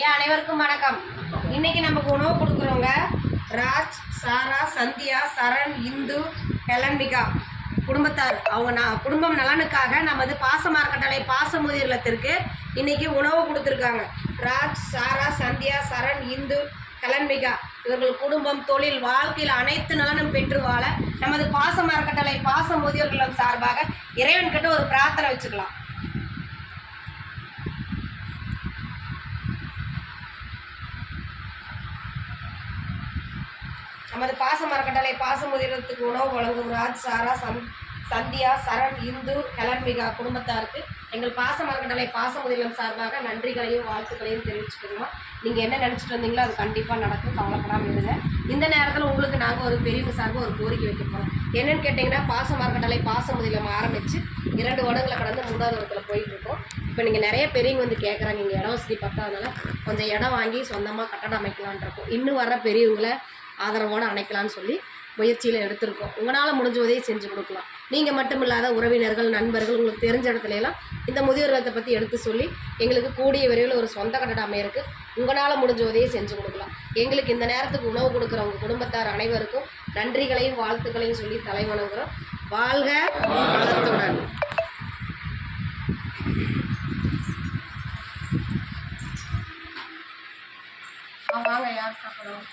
அனைவருக்கும் வணக்கம். இன்னைக்கு நமக்கு உணவு கொடுக்குறவங்க ராஜ், சாரா, சந்தியா, சரண், இந்து, ஹெலன்மிகா குடும்பத்தார். அவங்க குடும்பம் நலனுக்காக நமது பாசமார்க்கட்டளை பாசமுதிர் இல்லத்திற்கு இன்னைக்கு உணவு கொடுத்துருக்காங்க. ராஜ், சாரா, சந்தியா, சரண், இந்து, ஹெலன்மிகா இவர்கள் குடும்பம், தொழில், வாழ்க்கையில் அனைத்து நலனும் பெற்று வாழ நமது பாசமார்க்கட்டளை பாசமுதியோர் இல்லம் சார்பாக இறைவன் கிட்ட ஒரு பிரார்த்தனை வச்சுக்கலாம். நமது பாசமரக்கட்டளை பாசமுதிரத்துக்கு உணவு வழங்கும் ராஜ், சாரா, சந்தியா, சரண், இந்து, ஹெலன்மிகா குடும்பத்தாருக்கு எங்கள் பாசமரக்கட்டளை பாசமுதிரம் சார்பாக நன்றிகளையும் வாழ்த்துக்களையும் தெரிவிச்சுக்கிறோம். நீங்கள் என்ன நினச்சிட்டு வந்தீங்களோ அது கண்டிப்பாக நடக்கும், கவலைப்படாமல் இருங்க. இந்த நேரத்தில் உங்களுக்கு நாங்கள் ஒரு பெரியவங்க சார்பாக ஒரு கோரிக்கை வைக்க போகிறோம். என்னென்னு கேட்டிங்கன்னா, பாசமரக்கட்டளை பாசமுதிரம் ஆரம்பித்து 2 வருடங்களை கடந்து 3வது வருடத்தில் போயிட்டுருக்கோம். இப்போ நீங்கள் நிறைய பெரியவங்க வந்து கேட்குறாங்க, இங்கே இடம் வசதி பத்தாதனால கொஞ்சம் இடம் வாங்கி சொந்தமாக கட்டடம் அமைக்கலான் இருக்கோம். இன்னும் வர பெரியவங்களை ஆதரவோடு அணைக்கலான்னு சொல்லி முயற்சியில் எடுத்திருக்கோம். உங்களால் முடிஞ்ச உதவியை செஞ்சு கொடுக்கலாம். நீங்கள் மட்டும் இல்லாத உறவினர்கள், நண்பர்கள், உங்களுக்கு தெரிஞ்ச இடத்துலலாம் இந்த முதியோர் இல்லத்தை பற்றி எடுத்து சொல்லி எங்களுக்கு கூடிய விரைவில் ஒரு சொந்த கட்டடம் அமையிருக்கு உங்களால் முடிஞ்ச உதவியை செஞ்சு கொடுக்கலாம். எங்களுக்கு இந்த நேரத்துக்கு உணவு கொடுக்குற உங்கள் குடும்பத்தார் அனைவருக்கும் நன்றிகளையும் வாழ்த்துக்களையும் சொல்லி தலைவணங்குகிறோம். வாழ்க வளத்துடன். வாங்க, யார் சாப்பிடுவோம்?